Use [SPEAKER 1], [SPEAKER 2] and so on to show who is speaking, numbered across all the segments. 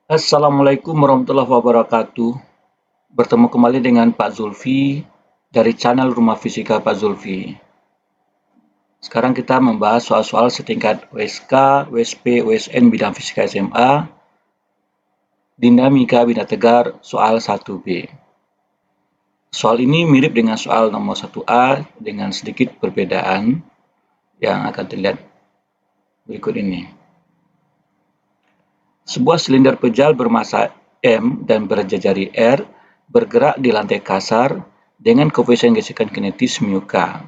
[SPEAKER 1] Assalamualaikum warahmatullahi wabarakatuh. Bertemu kembali dengan Pak Zulfi dari channel Rumah Fisika Pak Zulfi. Sekarang kita membahas soal-soal setingkat USK, USP, USN bidang fisika SMA, dinamika benda tegar soal 1B. Soal ini mirip dengan soal nomor 1A dengan sedikit perbedaan yang akan dilihat berikut ini. Sebuah silinder pejal bermasa M dan berjejari R bergerak di lantai kasar dengan koefisien gesekan kinetis μk.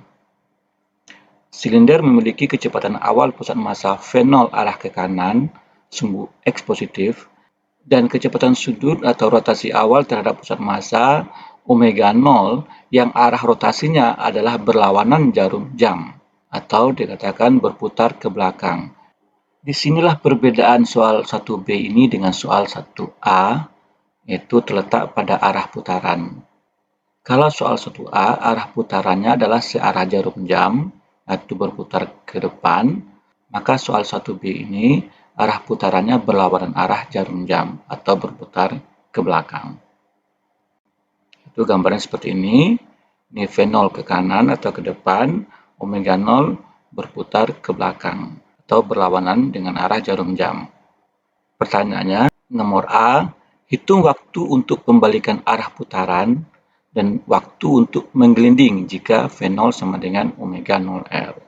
[SPEAKER 1] Silinder memiliki kecepatan awal pusat massa V0 arah ke kanan, sumbu X positif, dan kecepatan sudut atau rotasi awal terhadap pusat massa omega 0 yang arah rotasinya adalah berlawanan jarum jam, atau dikatakan berputar ke belakang. Disinilah perbedaan soal 1B ini dengan soal 1A, yaitu terletak pada arah putaran. Kalau soal 1A, arah putarannya adalah searah jarum jam, atau berputar ke depan, maka soal 1B ini arah putarannya berlawanan arah jarum jam, atau berputar ke belakang. Itu gambarnya seperti ini. Ini V0 ke kanan atau ke depan, omega 0 berputar ke belakang, atau berlawanan dengan arah jarum jam. Pertanyaannya, nomor A, hitung waktu untuk pembalikan arah putaran dan waktu untuk menggelinding jika V0 sama dengan omega 0R.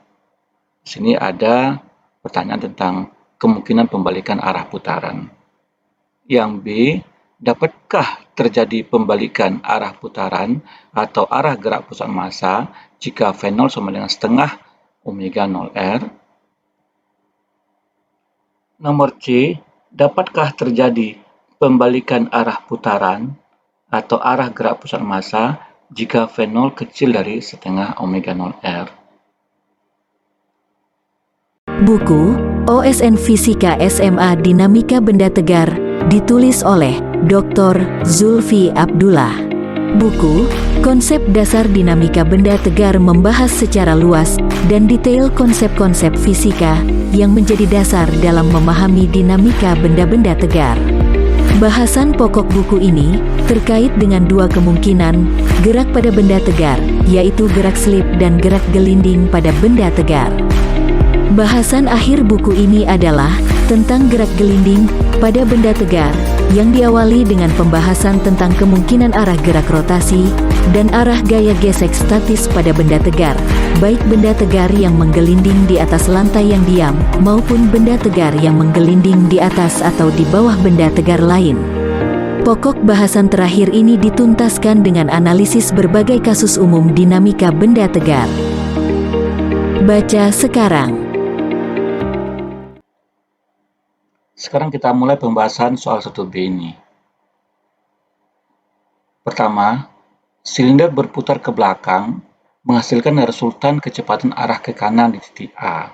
[SPEAKER 1] Di sini ada pertanyaan tentang kemungkinan pembalikan arah putaran. Yang B, dapatkah terjadi pembalikan arah putaran atau arah gerak pusat massa jika V0 sama dengan setengah omega 0R? Nomor C, dapatkah terjadi pembalikan arah putaran atau arah gerak pusat massa jika V0 kecil dari setengah omega 0R?
[SPEAKER 2] Buku OSN Fisika SMA Dinamika Benda Tegar ditulis oleh Dr. Zulfi Abdullah. Buku Konsep Dasar Dinamika Benda Tegar membahas secara luas dan detail konsep-konsep fisika yang menjadi dasar dalam memahami dinamika benda-benda tegar. Bahasan pokok buku ini terkait dengan dua kemungkinan gerak pada benda tegar, yaitu gerak selip dan gerak gelinding pada benda tegar. Bahasan akhir buku ini adalah tentang gerak gelinding pada benda tegar, yang diawali dengan pembahasan tentang kemungkinan arah gerak rotasi dan arah gaya gesek statis pada benda tegar, baik benda tegar yang menggelinding di atas lantai yang diam, maupun benda tegar yang menggelinding di atas atau di bawah benda tegar lain. Pokok bahasan terakhir ini dituntaskan dengan analisis berbagai kasus umum dinamika benda tegar. Baca sekarang.
[SPEAKER 1] Sekarang kita mulai pembahasan soal 1B ini. Pertama, silinder berputar ke belakang menghasilkan resultan kecepatan arah ke kanan di titik A.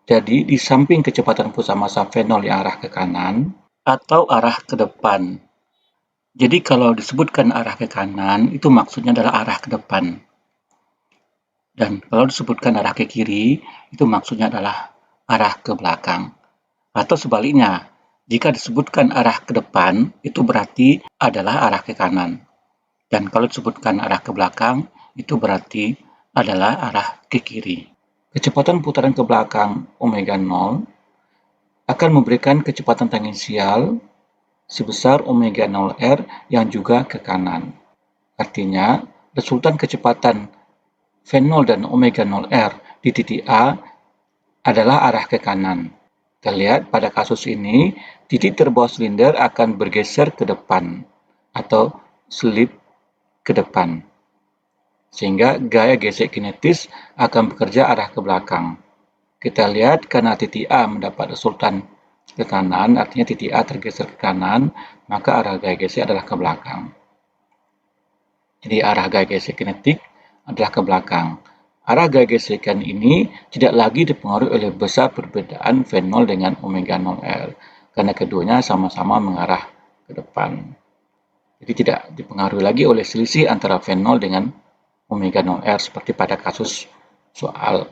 [SPEAKER 1] Jadi, di samping kecepatan pusat massa V0 yang arah ke kanan atau arah ke depan. Jadi, kalau disebutkan arah ke kanan, itu maksudnya adalah arah ke depan. Dan kalau disebutkan arah ke kiri, itu maksudnya adalah arah ke belakang. Atau sebaliknya, jika disebutkan arah ke depan, itu berarti adalah arah ke kanan. Dan kalau disebutkan arah ke belakang, itu berarti adalah arah ke kiri. Kecepatan putaran ke belakang omega 0 akan memberikan kecepatan tangensial sebesar omega 0R yang juga ke kanan. Artinya, resultan kecepatan V0 dan omega 0R di titik A adalah arah ke kanan. Kita lihat pada kasus ini, titik terbawah silinder akan bergeser ke depan atau selip ke depan. Sehingga gaya gesek kinetis akan bekerja arah ke belakang. Kita lihat karena titik A mendapat resultan ke kanan, artinya titik A tergeser ke kanan, maka arah gaya gesek adalah ke belakang. Jadi arah gaya gesek kinetik adalah ke belakang. Arah gaya gesekan ini tidak lagi dipengaruhi oleh besar perbedaan V0 dengan omega 0R, karena keduanya sama-sama mengarah ke depan. Jadi tidak dipengaruhi lagi oleh selisih antara V0 dengan omega 0R seperti pada kasus soal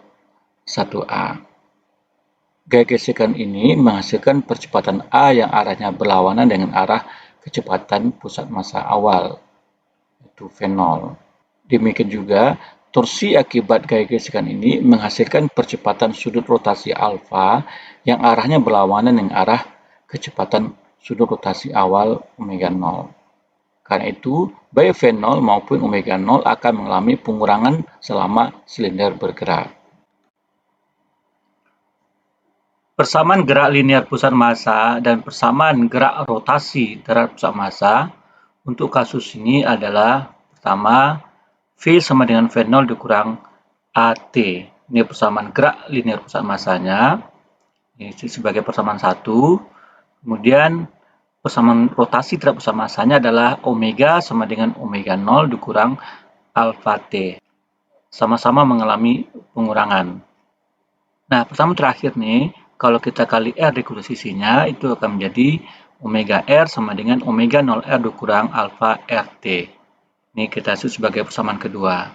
[SPEAKER 1] 1A. Gaya gesekan ini menghasilkan percepatan A yang arahnya berlawanan dengan arah kecepatan pusat massa awal, yaitu V0. Demikian juga, torsi akibat gaya gesekan ini menghasilkan percepatan sudut rotasi alfa yang arahnya berlawanan dengan arah kecepatan sudut rotasi awal omega 0. Karena itu, baik V0 maupun omega 0 akan mengalami pengurangan selama silinder bergerak. Persamaan gerak linear pusat massa dan persamaan gerak rotasi terhadap pusat massa untuk kasus ini adalah pertama, V sama dengan V0 dikurang AT. Ini persamaan gerak linear pusat massanya. Ini sebagai persamaan 1. Kemudian persamaan rotasi terhadap pusat massanya adalah omega sama dengan omega 0 dikurang alfa T. Sama-sama mengalami pengurangan. Nah, persamaan terakhir nih, kalau kita kali R dikurangi sisinya, itu akan menjadi omega R sama dengan omega 0R dikurang alfa RT. Ini kita sebut sebagai persamaan kedua.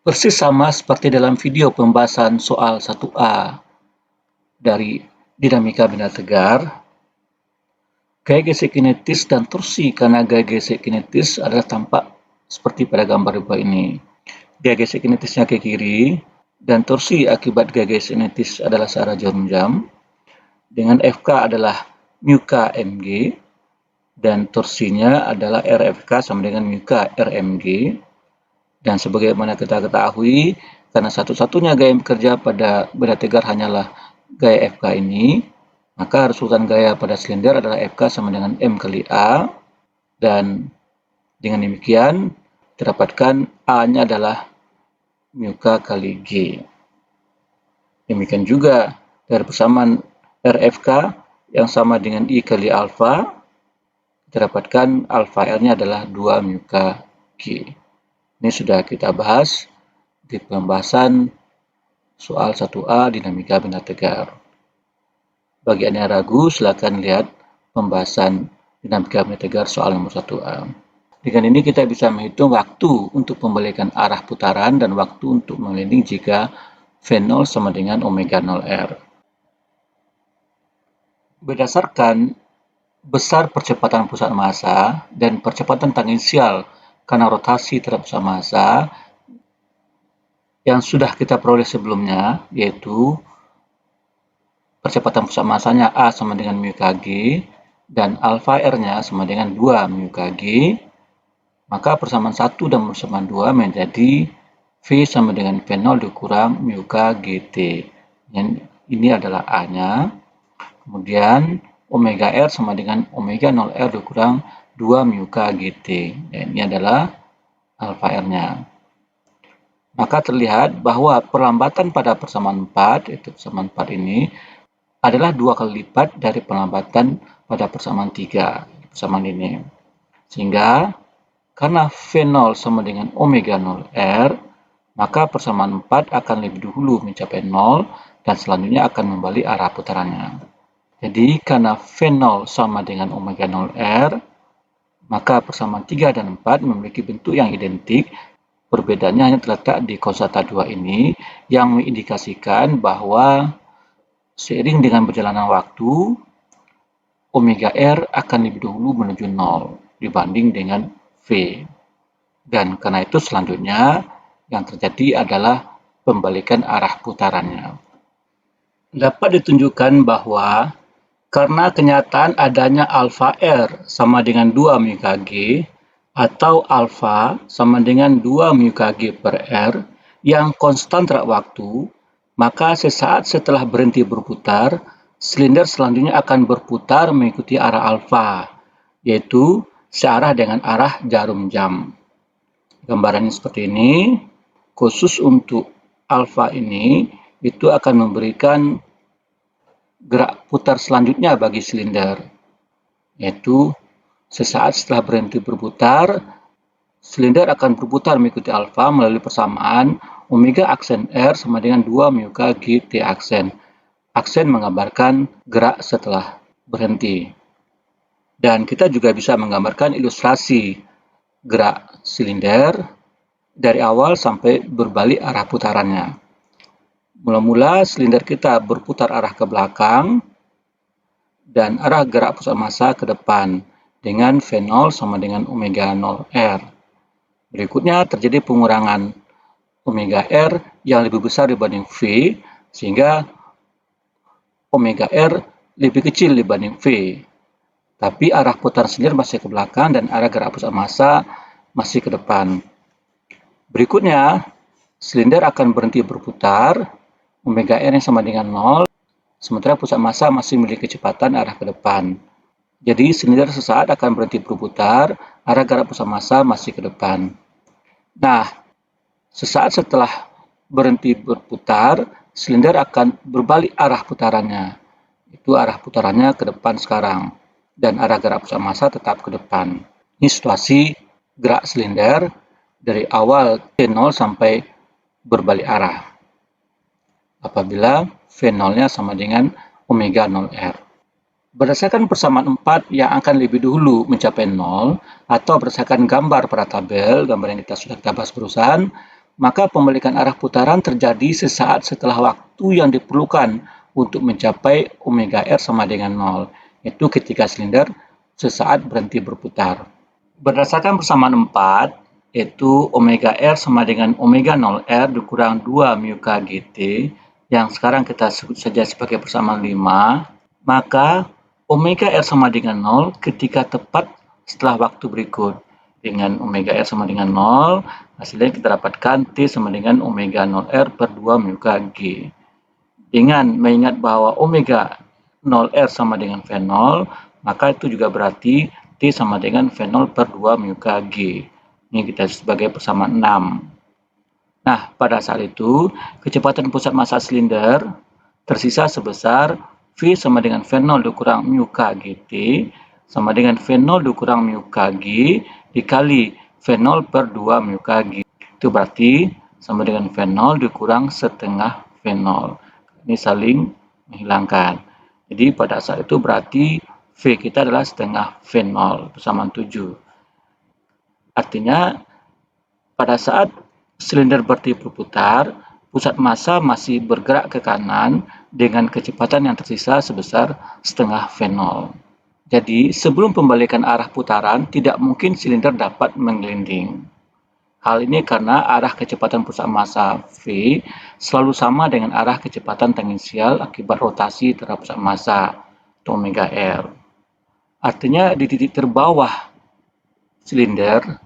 [SPEAKER 1] Persis sama seperti dalam video pembahasan soal 1A dari dinamika benda tegar, gaya gesek kinetis dan torsi karena gaya gesek kinetis adalah tampak seperti pada gambar di bawah ini. Gaya gesek kinetisnya ke kiri, dan torsi akibat gaya gesek kinetis adalah searah jarum jam, dengan FK adalah mu K mg, dan torsinya adalah RFK sama dengan mu K RMG. Dan sebagaimana kita ketahui, karena satu-satunya gaya yang bekerja pada benda tegar hanyalah gaya FK ini, maka resultan gaya pada silinder adalah FK sama dengan M kali A, dan dengan demikian didapatkan A-nya adalah mu K kali G. Demikian juga dari persamaan RFK yang sama dengan I kali alfa, didapatkan alfa R-nya adalah 2 mu K G. Ini sudah kita bahas di pembahasan soal 1A dinamika benda tegar. Bagi Anda yang ragu, silakan lihat pembahasan dinamika benda tegar soal nomor 1A. Dengan ini kita bisa menghitung waktu untuk pembalikan arah putaran dan waktu untuk melinding jika V0 sama dengan omega 0R. Berdasarkan besar percepatan pusat massa dan percepatan tangensial karena rotasi terhadap pusat massa yang sudah kita peroleh sebelumnya, yaitu percepatan pusat massanya A sama dengan mu kg dan alfa R-nya sama dengan 2 mu kg, maka persamaan 1 dan persamaan 2 menjadi V sama dengan V0 dikurang mu K GT. Ini adalah A-nya. Kemudian omega R sama dengan omega 0R dikurang 2 mu K GT. Dan ini adalah alfa R-nya. Maka terlihat bahwa perlambatan pada persamaan 4, yaitu persamaan 4 ini, adalah 2 kali lipat dari perlambatan pada persamaan 3, persamaan ini. Sehingga, karena V0 sama dengan omega 0R, maka persamaan 4 akan lebih dahulu mencapai 0 dan selanjutnya akan membalik arah putarannya. Jadi, karena V0 sama dengan omega 0R, maka persamaan 3 dan 4 memiliki bentuk yang identik. Perbedaannya hanya terletak di konsata 2 ini yang mengindikasikan bahwa seiring dengan berjalannya waktu, omega R akan lebih dahulu menuju 0 dibanding dengan V. Dan karena itu selanjutnya yang terjadi adalah pembalikan arah putarannya. Dapat ditunjukkan bahwa karena kenyataan adanya alfa R sama dengan 2 mu kg, atau alfa sama dengan 2 mu kg per R yang konstan terhadap waktu, maka sesaat setelah berhenti berputar, silinder selanjutnya akan berputar mengikuti arah alfa, yaitu searah dengan arah jarum jam. Gambarannya seperti ini. Khusus untuk alfa ini, itu akan memberikan gerak putar selanjutnya bagi silinder, yaitu sesaat setelah berhenti berputar, silinder akan berputar mengikuti alfa melalui persamaan omega aksen R sama dengan 2 mu K G T aksen. Aksen menggambarkan gerak setelah berhenti. Dan kita juga bisa menggambarkan ilustrasi gerak silinder dari awal sampai berbalik arah putarannya. Mula-mula silinder kita berputar arah ke belakang dan arah gerak pusat massa ke depan dengan V0 sama dengan omega 0R. Berikutnya terjadi pengurangan omega R yang lebih besar dibanding V, sehingga omega R lebih kecil dibanding V. Tapi arah putar silinder masih ke belakang dan arah gerak pusat massa masih ke depan. Berikutnya, silinder akan berhenti berputar, omega R yang sama dengan 0, sementara pusat massa masih memiliki kecepatan arah ke depan. Jadi, silinder sesaat akan berhenti berputar, arah gerak pusat massa masih ke depan. Nah, sesaat setelah berhenti berputar, silinder akan berbalik arah putarannya. Itu arah putarannya ke depan sekarang. Dan arah gerak pusat massa tetap ke depan. Ini situasi gerak silinder dari awal T0 sampai berbalik arah. Apabila V0-nya sama dengan omega 0R. Berdasarkan persamaan 4 yang akan lebih dahulu mencapai 0, atau berdasarkan gambar pada tabel, gambar yang kita sudah bahas barusan, maka pembalikan arah putaran terjadi sesaat setelah waktu yang diperlukan untuk mencapai omega R sama dengan 0. Itu ketika silinder sesaat berhenti berputar. Berdasarkan persamaan 4, yaitu omega R sama dengan omega 0R dikurang 2 mu K GT, yang sekarang kita sebut saja sebagai persamaan 5, maka omega R sama dengan 0 ketika tepat setelah waktu berikut. Dengan omega R sama dengan 0, hasilnya kita dapatkan T sama dengan omega 0R per 2 mu K G. Dengan mengingat bahwa omega 0R sama dengan V0, maka itu juga berarti T sama dengan V0 per 2 mu K G. Ini kita sebagai persamaan 6. Nah, pada saat itu, kecepatan pusat massa silinder tersisa sebesar V sama dengan V0 dikurang mu K GT sama dengan V0 dikurang mu K G dikali V0 per 2 mu K G. Itu berarti sama dengan V0 dikurang setengah V0. Ini saling menghilangkan. Jadi pada saat itu berarti V kita adalah setengah V0 persamaan 7. Artinya pada saat silinder berhenti berputar, pusat massa masih bergerak ke kanan dengan kecepatan yang tersisa sebesar setengah V0. Jadi sebelum pembalikan arah putaran tidak mungkin silinder dapat menggelinding. Hal ini karena arah kecepatan pusat massa V selalu sama dengan arah kecepatan tangensial akibat rotasi terhadap pusat massa atau omega R. Artinya di titik terbawah silinder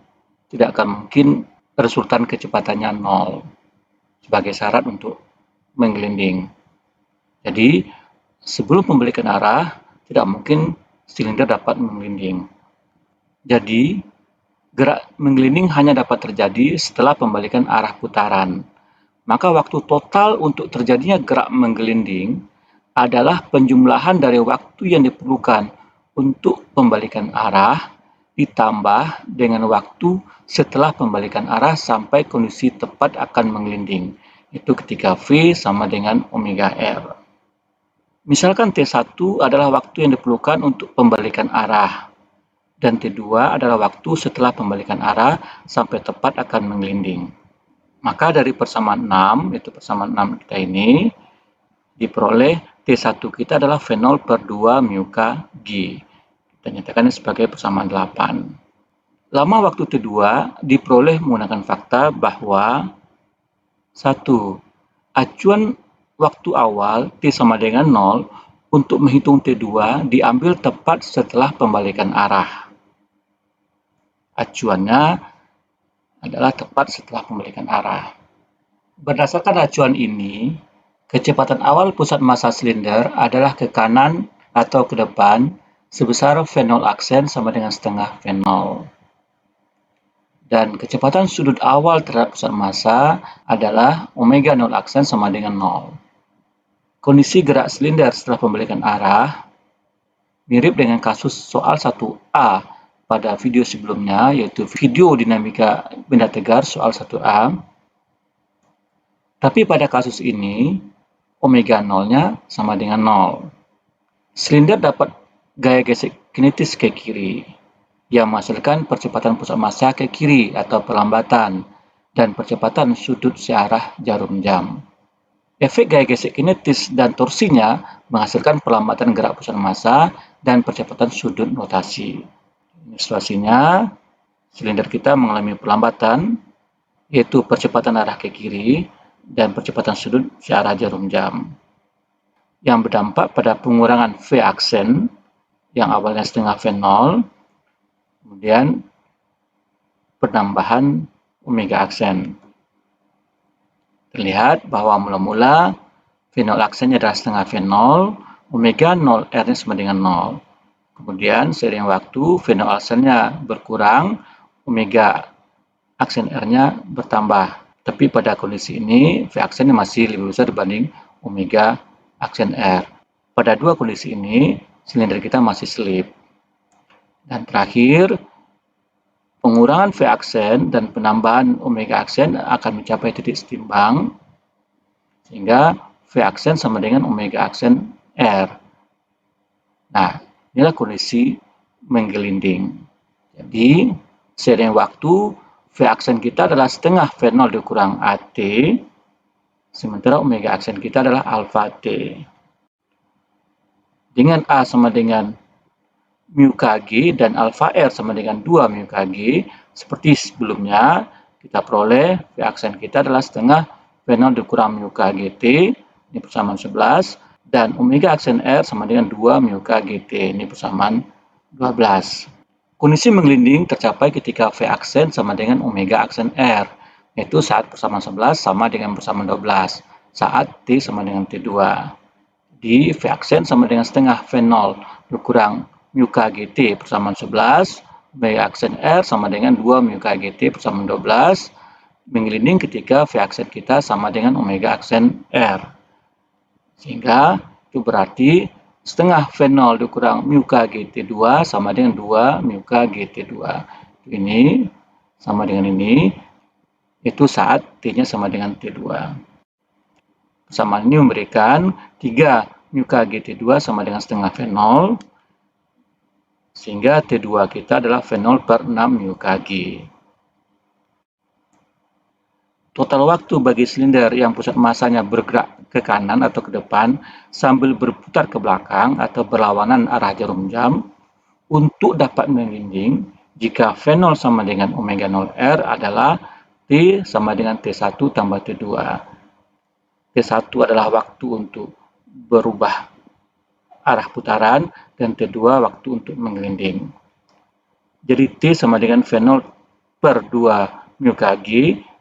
[SPEAKER 1] tidak akan mungkin resultan kecepatannya 0 sebagai syarat untuk menggelinding. Jadi sebelum pembalikan arah tidak mungkin silinder dapat menggelinding. Jadi gerak menggelinding hanya dapat terjadi setelah pembalikan arah putaran. Maka waktu total untuk terjadinya gerak menggelinding adalah penjumlahan dari waktu yang diperlukan untuk pembalikan arah ditambah dengan waktu setelah pembalikan arah sampai kondisi tepat akan menggelinding. Itu ketika V sama dengan omega R. Misalkan T1 adalah waktu yang diperlukan untuk pembalikan arah. Dan T2 adalah waktu setelah pembalikan arah sampai tepat akan menggelinding. Maka dari persamaan 6, yaitu persamaan 6 kita ini, diperoleh T1 kita adalah V0 per 2 mu K G. Kita nyatakan sebagai persamaan 8. Lama waktu T2 diperoleh menggunakan fakta bahwa 1. Acuan waktu awal T sama dengan 0 untuk menghitung T2 diambil tepat setelah pembalikan arah. Acuannya adalah tepat setelah pembalikan arah. Berdasarkan acuan ini, kecepatan awal pusat massa silinder adalah ke kanan atau ke depan sebesar V0 aksen sama dengan setengah V0. Dan kecepatan sudut awal terhadap pusat massa adalah omega 0 aksen sama dengan 0. Kondisi gerak silinder setelah pembalikan arah mirip dengan kasus soal 1A pada video sebelumnya, yaitu video dinamika benda tegar soal 1A. Tapi pada kasus ini, omega 0-nya sama dengan 0. Silinder dapat gaya gesek kinetis ke kiri, yang menghasilkan percepatan pusat massa ke kiri atau perlambatan, dan percepatan sudut searah jarum jam. Efek gaya gesek kinetis dan torsinya menghasilkan perlambatan gerak pusat massa dan percepatan sudut rotasi. Ilustrasinya, silinder kita mengalami perlambatan, yaitu percepatan arah ke kiri dan percepatan sudut searah jarum jam, yang berdampak pada pengurangan V aksen yang awalnya setengah V0, kemudian penambahan omega aksen. Terlihat bahwa mula-mula V0 aksennya adalah setengah V0, omega 0R-nya sama dengan 0. Kemudian seiring waktu V0 aksennya berkurang, omega aksen R-nya bertambah. Tapi pada kondisi ini, V aksennya masih lebih besar dibanding omega aksen R. Pada dua kondisi ini, silinder kita masih slip. Dan terakhir, pengurangan V aksen dan penambahan omega aksen akan mencapai titik setimbang, sehingga V aksen sama dengan omega aksen R. Nah, inilah kondisi menggelinding. Jadi, seiring waktu, V aksen kita adalah setengah V0 dikurang AT, sementara omega aksen kita adalah alfa T. Dengan A sama dengan mu kg dan alfa R sama dengan 2 mu kg, seperti sebelumnya, kita peroleh V aksen kita adalah setengah V0 dikurang mu kg T, ini persamaan 11, dan omega aksen R sama dengan 2 mu kg T, ini persamaan 12. Kondisi menggelinding tercapai ketika V aksen sama dengan omega aksen R, yaitu saat persamaan 11 sama dengan persamaan 12, saat T sama dengan T2. Di V aksen sama dengan setengah V0 dikurang mu kg T persamaan 11, omega aksen R sama dengan 2 mu kg T persamaan 12, menggelinding ketika V aksen kita sama dengan omega aksen R. Sehingga itu berarti setengah V0 dikurang mu kg T2 sama dengan 2 mu kg T2. Ini sama dengan ini, itu saat T-nya sama dengan T2. Persamaan ini memberikan 3 mu kg T2 sama dengan setengah V0, sehingga T2 kita adalah V0 per 6 mu kg. Total waktu bagi silinder yang pusat massanya bergerak ke kanan atau ke depan sambil berputar ke belakang atau berlawanan arah jarum jam untuk dapat menggelinding jika V0 sama dengan omega 0R adalah T sama dengan T1 tambah T2. T1 adalah waktu untuk berubah arah putaran dan T2 waktu untuk menggelinding. Jadi T sama dengan V0 per 2 mu kg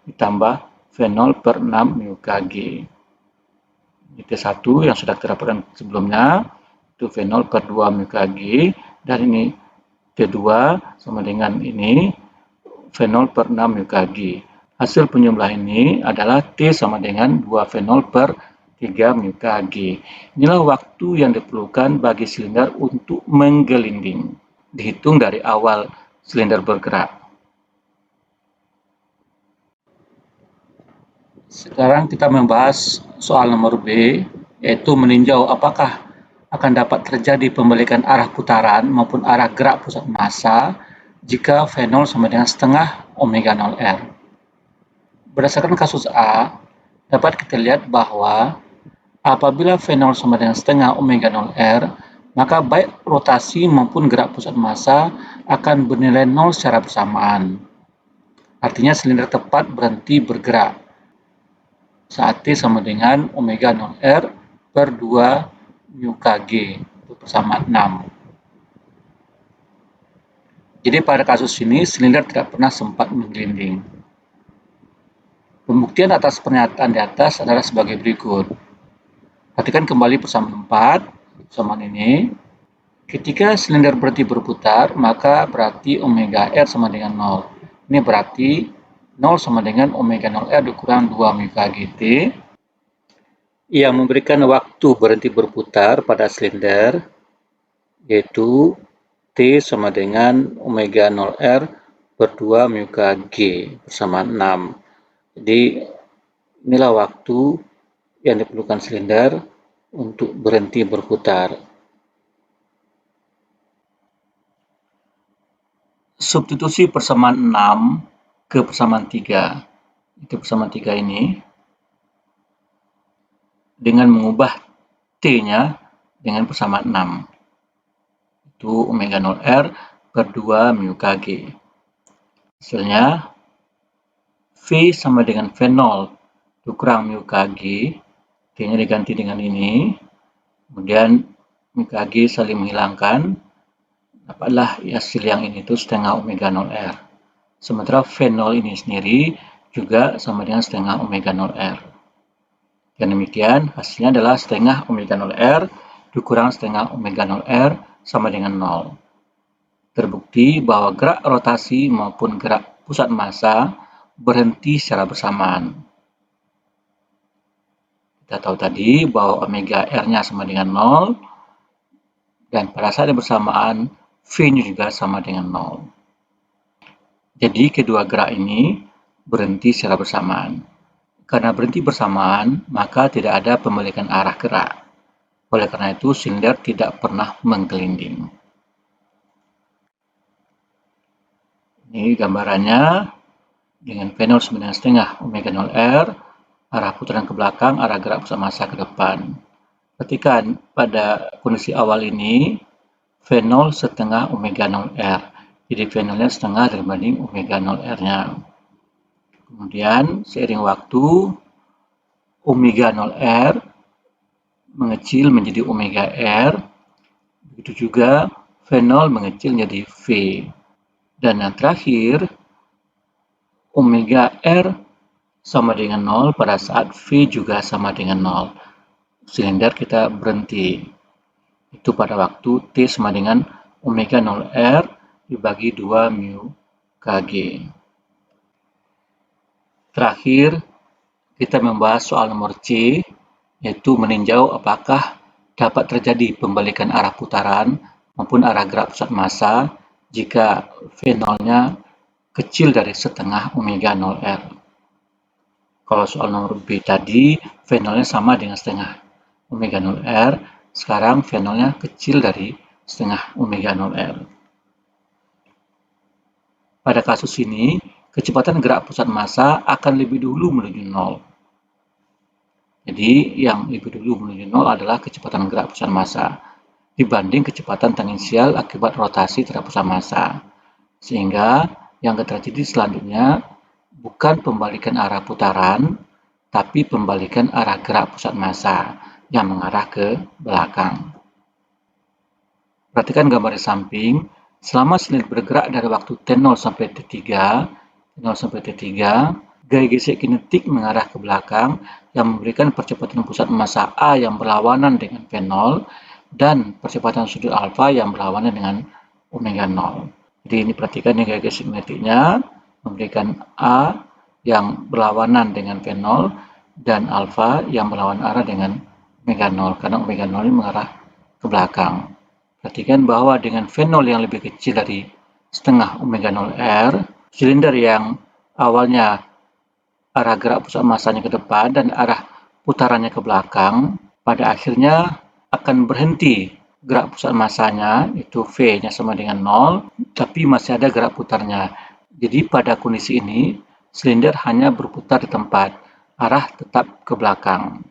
[SPEAKER 1] ditambah V0 per 6 mu kg. Ini T1 yang sudah kita dapatkan sebelumnya, itu V0 per 2 mu kg, dan ini T2 sama dengan ini V0 per 6 mu kg. Hasil penjumlahan ini adalah T sama dengan 2 V0 per 3 mu kg. Inilah waktu yang diperlukan bagi silinder untuk menggelinding, dihitung dari awal silinder bergerak. Sekarang kita membahas soal nomor B, yaitu meninjau apakah akan dapat terjadi pembalikan arah putaran maupun arah gerak pusat massa jika V0 sama dengan setengah omega 0R. Berdasarkan kasus A, dapat kita lihat bahwa apabila V0 sama dengan setengah omega 0R, maka baik rotasi maupun gerak pusat massa akan bernilai 0 secara bersamaan. Artinya silinder tepat berhenti bergerak saat T sama dengan omega 0R per 2 mu kg, itu persamaan 6. Jadi pada kasus ini silinder tidak pernah sempat menggelinding. Pembuktian atas pernyataan di atas adalah sebagai berikut. Perhatikan kembali persamaan 4, persamaan ini. Ketika silinder berhenti berputar, maka berarti omega R sama dengan 0. Ini berarti 0 sama dengan omega 0R dikurang 2 mu kg T, yang memberikan waktu berhenti berputar pada silinder, yaitu T sama dengan omega 0R per 2 mu kg persamaan 6. Jadi inilah waktu yang diperlukan silinder untuk berhenti berputar. Substitusi persamaan 6 ke persamaan 3. Itu persamaan 3 ini. dengan mengubah T-nya dengan persamaan 6. Itu omega 0R per 2 mu Kg. Hasilnya V sama dengan V0 kurang mu Kg, T-nya diganti dengan ini, kemudian mu Kg saling menghilangkan, dapatlah hasil yang ini itu setengah omega 0R. Sementara V0 ini sendiri juga sama dengan setengah omega 0R. Dan demikian hasilnya adalah setengah omega 0R dikurang setengah omega 0R sama dengan 0. Terbukti bahwa gerak rotasi maupun gerak pusat massa berhenti secara bersamaan. Kita tahu tadi bahwa omega R-nya sama dengan 0, dan pada saat yang bersamaan, V-nya juga sama dengan 0. Jadi kedua gerak ini berhenti secara bersamaan. Karena berhenti bersamaan, maka tidak ada pembalikan arah gerak. Oleh karena itu, silinder tidak pernah menggelinding. Ini gambarannya dengan V0 sama dengan setengah omega 0R, arah putaran ke belakang, arah gerak pusat massa ke depan. Perhatikan pada kondisi awal ini, V0 setengah omega 0R. Jadi V0-nya setengah dibanding omega 0R-nya. Kemudian seiring waktu, omega 0R mengecil menjadi omega R, begitu juga V0 mengecil menjadi V. Dan yang terakhir, omega R sama dengan 0 pada saat V juga sama dengan 0. Silinder kita berhenti. Itu pada waktu T sama dengan omega 0R dibagi 2 mu Kg. Terakhir, kita membahas soal nomor C, yaitu meninjau apakah dapat terjadi pembalikan arah putaran maupun arah gerak pusat massa jika V0-nya kecil dari setengah omega 0R. Kalau soal nomor B tadi, V0-nya sama dengan setengah omega 0R, sekarang V0-nya kecil dari setengah omega 0R. Pada kasus ini, kecepatan gerak pusat massa akan lebih dulu menuju 0. Jadi, yang lebih dulu menuju 0 adalah kecepatan gerak pusat massa dibanding kecepatan tangensial akibat rotasi terhadap pusat massa. Sehingga, yang akan terjadi selanjutnya bukan pembalikan arah putaran, tapi pembalikan arah gerak pusat massa yang mengarah ke belakang. Perhatikan gambar di samping. Selama silinder bergerak dari waktu T0 sampai T3, gaya gesek kinetik mengarah ke belakang yang memberikan percepatan pusat massa A yang berlawanan dengan V0 dan percepatan sudut alfa yang berlawanan dengan omega 0. Jadi ini perhatikan gaya gesek kinetiknya memberikan A yang berlawanan dengan V0 dan alfa yang berlawanan arah dengan omega 0 karena omega 0 ini mengarah ke belakang. Perhatikan bahwa dengan V0 yang lebih kecil dari setengah omega 0R, silinder yang awalnya arah gerak pusat massanya ke depan dan arah putarannya ke belakang, pada akhirnya akan berhenti gerak pusat massanya, itu V-nya sama dengan 0, tapi masih ada gerak putarnya. Jadi pada kondisi ini, silinder hanya berputar di tempat, arah tetap ke belakang.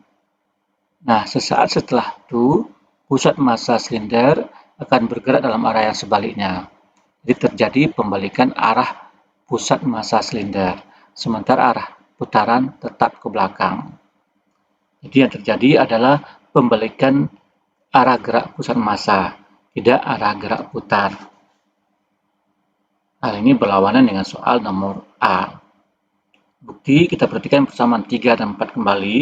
[SPEAKER 1] Nah, sesaat setelah itu, pusat massa silinder akan bergerak dalam arah yang sebaliknya. Jadi terjadi pembalikan arah pusat massa silinder, sementara arah putaran tetap ke belakang. Jadi yang terjadi adalah pembalikan arah gerak pusat massa, tidak arah gerak putar. Hal ini berlawanan dengan soal nomor A. Bukti kita perhatikan persamaan 3 dan 4 kembali,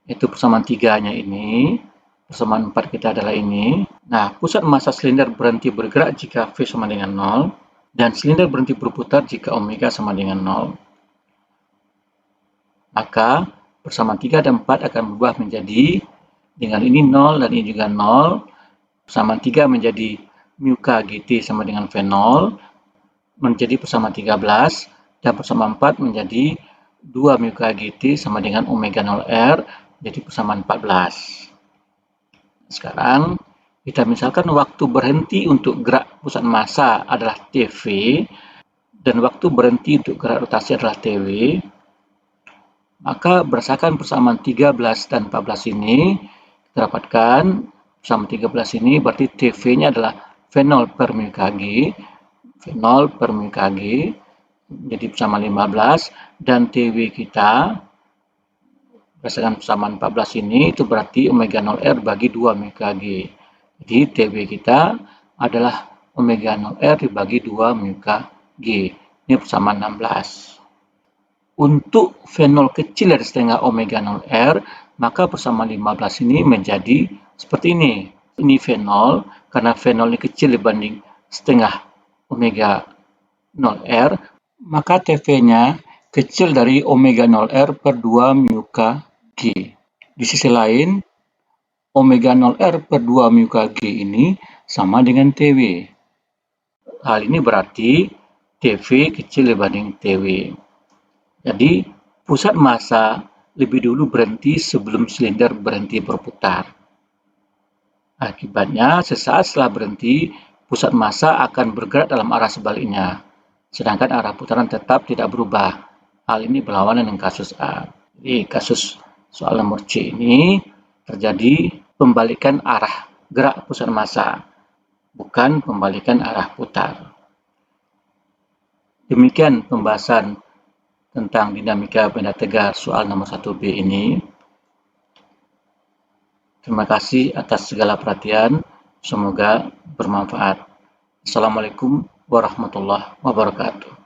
[SPEAKER 1] yaitu persamaan 3-nya ini. Persamaan 4 kita adalah ini. Nah, pusat massa silinder berhenti bergerak jika V sama dengan 0, dan silinder berhenti berputar jika omega sama dengan 0. Maka, persamaan 3 dan 4 akan berubah menjadi, dengan ini 0 dan ini juga 0. Persamaan 3 menjadi mu Kg T sama dengan V0, menjadi persamaan 13, dan persamaan 4 menjadi 2 mu Kg T sama dengan omega 0R, jadi persamaan 14. Sekarang, kita misalkan waktu berhenti untuk gerak pusat massa adalah TV, dan waktu berhenti untuk gerak rotasi adalah TW. Maka berdasarkan persamaan 13 dan 14 ini, kita dapatkan persamaan 13 ini berarti TV-nya adalah fenol per mu Kg, fenol per mu Kg, jadi persamaan 15, dan TW kita berdasarkan persamaan 14 ini itu berarti omega 0R bagi 2 mu Kg. Jadi TW kita adalah omega 0R dibagi 2 mu Kg. Ini persamaan 16. Untuk fenol kecil dari setengah omega 0R, maka persamaan 15 ini menjadi seperti ini. Ini fenol, karena fenol ini kecil dibanding setengah omega 0R, maka TV-nya kecil dari omega 0R per 2 mu Kg. Di sisi lain, omega 0R per 2 mu Kg ini sama dengan TW. Hal ini berarti TV kecil dibanding TW. Jadi, pusat massa lebih dulu berhenti sebelum silinder berhenti berputar. Akibatnya, sesaat setelah berhenti, pusat massa akan bergerak dalam arah sebaliknya, sedangkan arah putaran tetap tidak berubah. Hal ini berlawanan dengan kasus A. Jadi, kasus soal nomor C ini terjadi pembalikan arah gerak pusat massa, bukan pembalikan arah putar. Demikian pembahasan tentang dinamika benda tegar soal nomor 1B ini. Terima kasih atas segala perhatian. Semoga bermanfaat. Assalamualaikum warahmatullahi wabarakatuh.